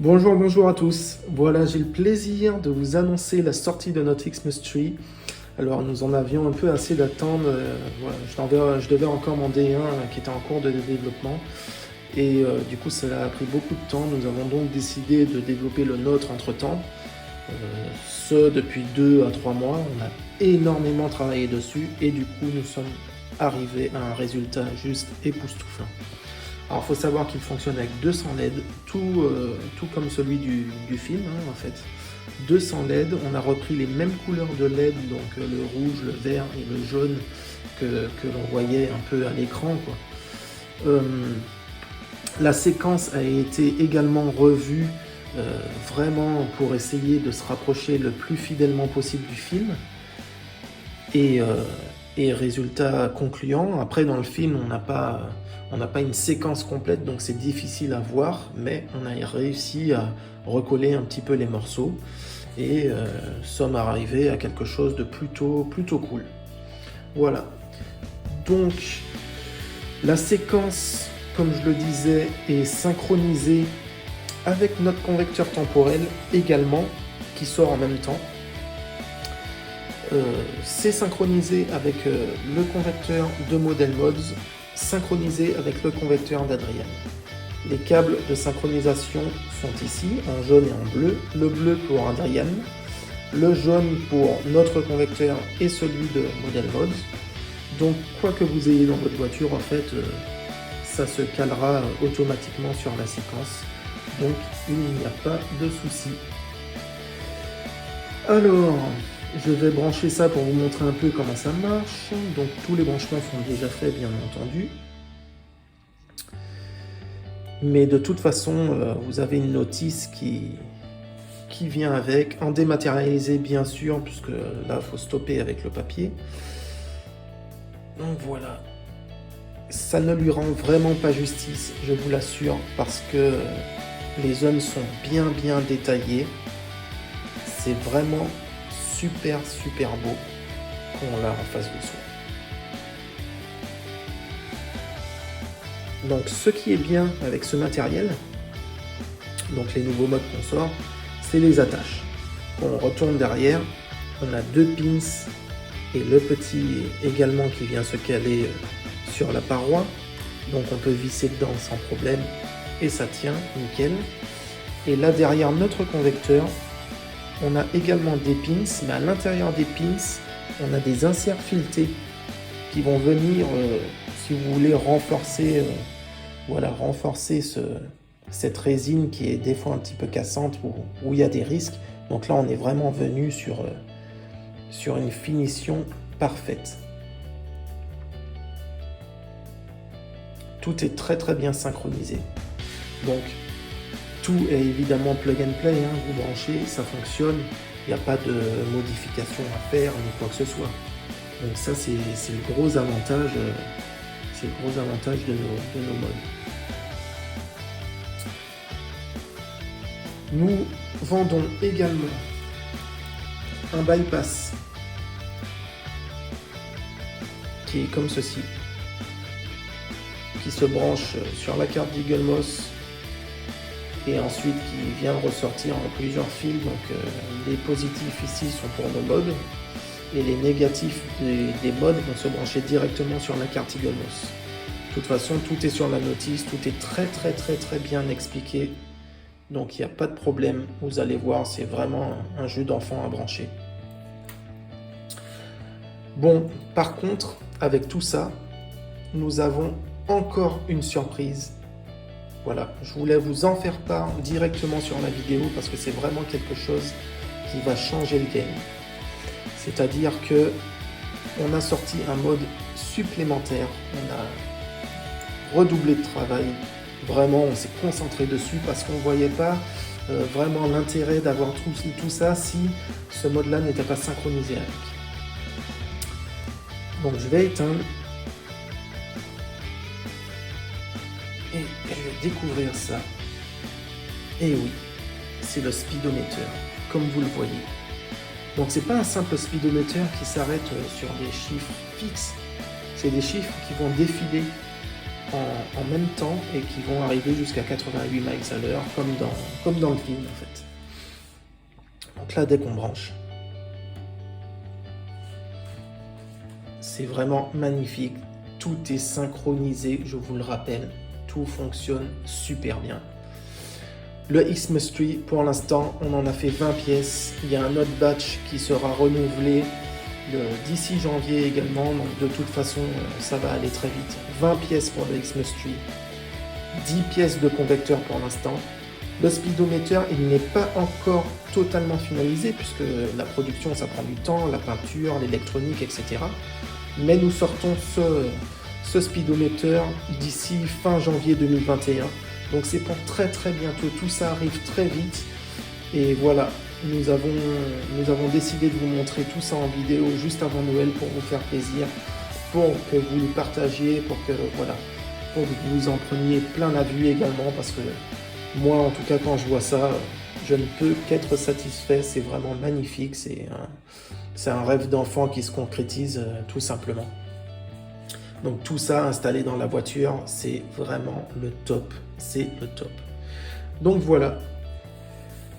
Bonjour, bonjour à tous. Voilà, j'ai le plaisir de vous annoncer la sortie de notre Xmas Tree. Alors, nous en avions un peu assez d'attendre. Voilà, je devais encore mon D1 qui était en cours de développement. Et du coup, cela a pris beaucoup de temps. Nous avons donc décidé de développer le nôtre entre-temps. Ce, depuis 2 à 3 mois. On a énormément travaillé dessus. Et du coup, nous sommes arrivés à un résultat juste époustouflant. Alors, il faut savoir qu'il fonctionne avec 200 LED, tout comme celui du film, hein, en fait. 200 LED, on a repris les mêmes couleurs de LED, donc le rouge, le vert et le jaune que l'on voyait un peu à l'écran, quoi. La séquence a été également revue vraiment pour essayer de se rapprocher le plus fidèlement possible du film. Et résultat concluant, après dans le film on n'a pas une séquence complète, donc c'est difficile à voir, mais on a réussi à recoller un petit peu les morceaux et sommes arrivés à quelque chose de plutôt cool. Voilà. Donc la séquence, comme je le disais, est synchronisée avec notre convecteur temporel également, qui sort en même temps. C'est synchronisé avec le convecteur de Model Mods, synchronisé avec le convecteur d'Adrian. Les câbles de synchronisation sont ici, en jaune et en bleu. Le bleu pour Adrian, le jaune pour notre convecteur et celui de Model Mods. Donc quoi que vous ayez dans votre voiture, en fait, ça se calera automatiquement sur la séquence. Donc il n'y a pas de souci. Alors, je vais brancher ça pour vous montrer un peu comment ça marche. Donc tous les branchements sont déjà faits, bien entendu. Mais de toute façon, vous avez une notice qui vient avec, en dématérialisé bien sûr, puisque là, il faut stopper avec le papier. Donc voilà. Ça ne lui rend vraiment pas justice, je vous l'assure, parce que les zones sont bien détaillées. C'est vraiment super beau qu'on l'a en face de soi. Donc ce qui est bien avec ce matériel, donc les nouveaux modes qu'on sort, c'est les attaches. On retourne derrière, on a 2 pins et le petit également qui vient se caler sur la paroi. Donc on peut visser dedans sans problème et ça tient nickel. Et là derrière notre convecteur, on a également des pins, mais à l'intérieur des pins, on a des inserts filetés qui vont venir, si vous voulez, renforcer cette résine qui est des fois un petit peu cassante, où il y a des risques. Donc là, on est vraiment venu sur une finition parfaite. Tout est très bien synchronisé. Donc, tout est évidemment plug and play, hein. Vous branchez, ça fonctionne, il n'y a pas de modification à faire ni quoi que ce soit. Donc ça c'est le gros avantage, de nos modes. Nous vendons également un bypass qui est comme ceci, qui se branche sur la carte d'Eaglemoss et ensuite qui vient ressortir en plusieurs fils. Donc les positifs ici sont pour nos modes et les négatifs des modes vont se brancher directement sur la carte Eaglemoss. De toute façon, tout est sur la notice, tout est très bien expliqué, donc il n'y a pas de problème. Vous allez voir, c'est vraiment un jeu d'enfant à brancher. Bon, par contre, avec tout ça, nous avons encore une surprise. Voilà, je voulais vous en faire part directement sur la vidéo parce que c'est vraiment quelque chose qui va changer le game. C'est-à-dire que on a sorti un mode supplémentaire, on a redoublé de travail, vraiment on s'est concentré dessus parce qu'on ne voyait pas vraiment l'intérêt d'avoir tout ça si ce mode-là n'était pas synchronisé avec. Donc je vais éteindre. Et je vais découvrir ça. Et oui, c'est le speedometer, comme vous le voyez. Donc c'est pas un simple speedometer qui s'arrête sur des chiffres fixes. C'est des chiffres qui vont défiler en même temps et qui vont arriver jusqu'à 88 miles à l'heure, comme dans le film en fait. Donc là, dès qu'on branche, c'est vraiment magnifique. Tout est synchronisé, je vous le rappelle. Tout fonctionne super bien. Le Xmas Tree, pour l'instant, on en a fait 20 pièces. Il y a un autre batch qui sera renouvelé d'ici janvier également. Donc de toute façon, ça va aller très vite. 20 pièces pour le Xmas Tree. 10 pièces de convecteur pour l'instant. Le speedometer, il n'est pas encore totalement finalisé puisque la production, ça prend du temps, la peinture, l'électronique, etc. Mais nous sortons ce speedometer d'ici fin janvier 2021. Donc c'est pour très très bientôt, tout ça arrive très vite. Et voilà, nous avons décidé de vous montrer tout ça en vidéo juste avant Noël pour vous faire plaisir, pour que vous le partagiez, pour que vous en preniez plein la vue également, parce que moi en tout cas quand je vois ça, je ne peux qu'être satisfait, c'est vraiment magnifique, c'est un rêve d'enfant qui se concrétise tout simplement. Donc tout ça installé dans la voiture, c'est vraiment le top, c'est le top. Donc voilà,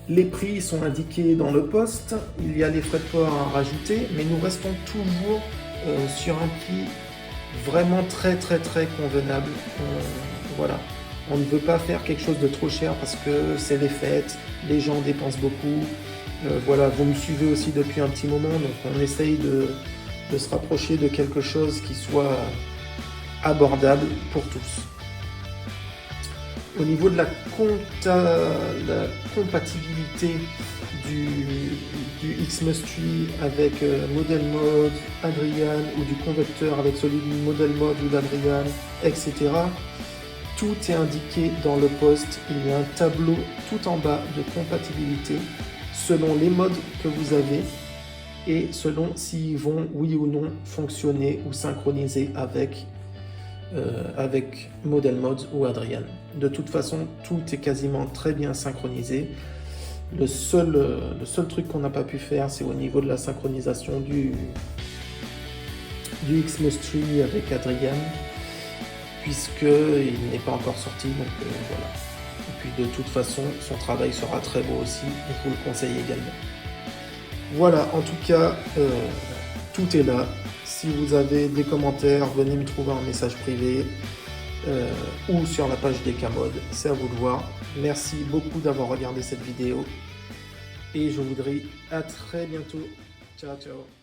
les prix sont indiqués dans le poste, il y a les frais de port à rajouter, mais nous restons toujours sur un prix vraiment très très très convenable. Voilà, on ne veut pas faire quelque chose de trop cher parce que c'est les fêtes, les gens dépensent beaucoup. Voilà, vous me suivez aussi depuis un petit moment, donc on essaye de se rapprocher de quelque chose qui soit abordable pour tous. Au niveau de la compatibilité du Xmas Tree avec Model Mode, Adrian, ou du convecteur avec celui du Model Mode ou d'Adrian, etc. Tout est indiqué dans le post. Il y a un tableau tout en bas de compatibilité selon les modes que vous avez et selon s'ils vont, oui ou non, fonctionner ou synchroniser avec Model Mode ou Adrian. De toute façon, tout est quasiment très bien synchronisé. Le seul truc qu'on n'a pas pu faire, c'est au niveau de la synchronisation du Xmas Tree avec Adrian, puisqu'il n'est pas encore sorti, donc voilà. Et puis de toute façon, son travail sera très beau aussi, je vous le conseille également. Voilà, en tout cas, tout est là. Si vous avez des commentaires, venez me trouver en message privé ou sur la page d'Ecamode, c'est à vous de voir. Merci beaucoup d'avoir regardé cette vidéo et je vous dis à très bientôt. Ciao, ciao.